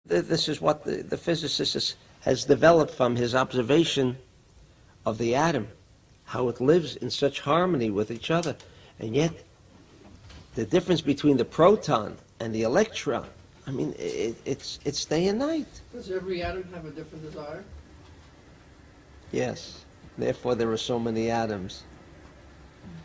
this is what the physicist has developed from his observation of the atom, how it lives in such harmony with each other. And yet, the difference between the proton and the electron, I mean, it's day and night. Does every atom have a different desire? Yes. Therefore, there are so many atoms.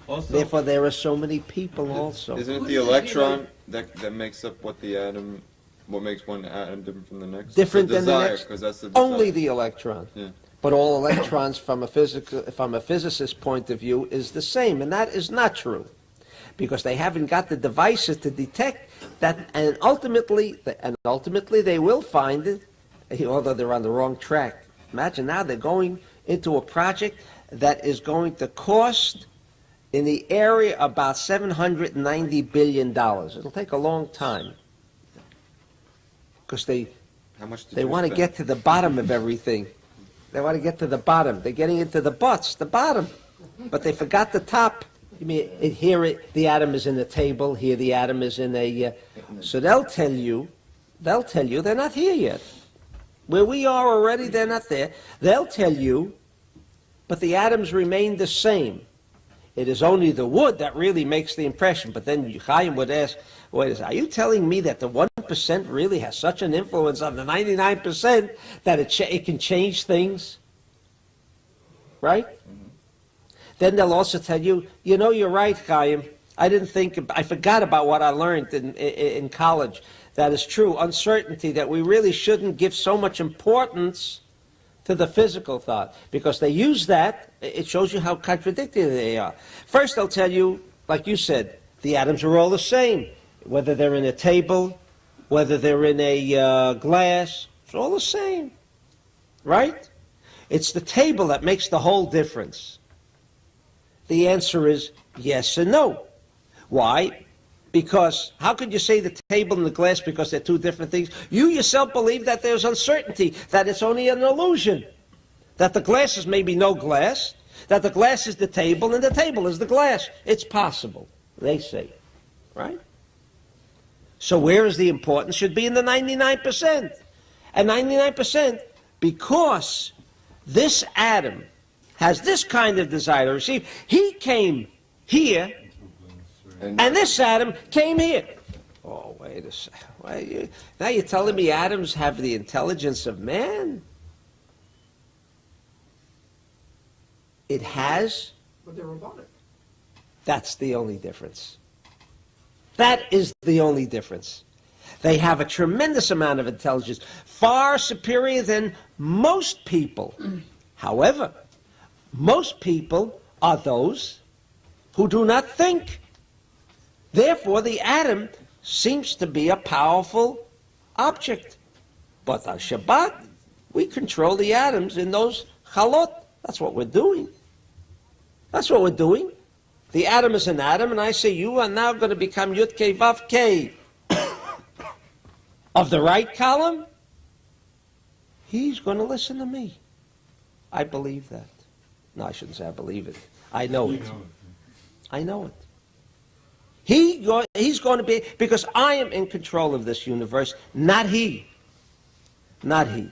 Also, Therefore, there are so many people also. Isn't it the electron that makes up what makes one atom different from the next? Different the than the desire, next? because that's the desire. Only the electron. Yeah. But all electrons from a physicist's point of view is the same, and that is not true, because they haven't got the devices to detect that, and ultimately they will find it, although they're on the wrong track. Imagine now they're going into a project that is going to cost in the area about $790 billion. It'll take a long time, because they want to get to the bottom of everything. They want to get to the bottom. They're getting into the bottom, but they forgot the top. You mean the atom is in the table. Here, the atom is in a. So they'll tell you they're not here yet. Where we are already, they're not there. They'll tell you, but the atoms remain the same. It is only the wood that really makes the impression. But then Chaim would ask, wait a second, are you telling me that the 1% really has such an influence on the 99% that it can change things? Right? Mm-hmm. Then they'll also tell you, you're right, Chaim. I forgot about what I learned in college. That is true. Uncertainty, that we really shouldn't give so much importance to the physical thought, because they use that. It shows you how contradictory they are. First, they'll tell you, like you said, the atoms are all the same, whether they're in a table, whether they're in a glass, it's all the same, right? It's the table that makes the whole difference. The answer is yes and no. Why? Because how could you say the table and the glass because they're two different things? You yourself believe that there's uncertainty, that it's only an illusion, that the glass is maybe no glass, that the glass is the table and the table is the glass. It's possible, they say, right? So where is the importance? Should be in the 99%. And 99% because this atom has this kind of desire to receive. He came here, and this atom came here. Oh, wait a second. Now you're telling me atoms have the intelligence of man? It has. But they're robotic. That's the only difference. That is the only difference. They have a tremendous amount of intelligence, far superior than most people. However, most people are those who do not think. Therefore, the atom seems to be a powerful object. But on Shabbat, we control the atoms in those chalot. That's what we're doing. That's what we're doing. The atom is an atom, and I say you are now going to become Yud Kei Vav Kei of the right column. He's going to listen to me. I believe that. No, I shouldn't say I believe it. I know it. I know it. He's going to be, because I am in control of this universe, not he. Not he.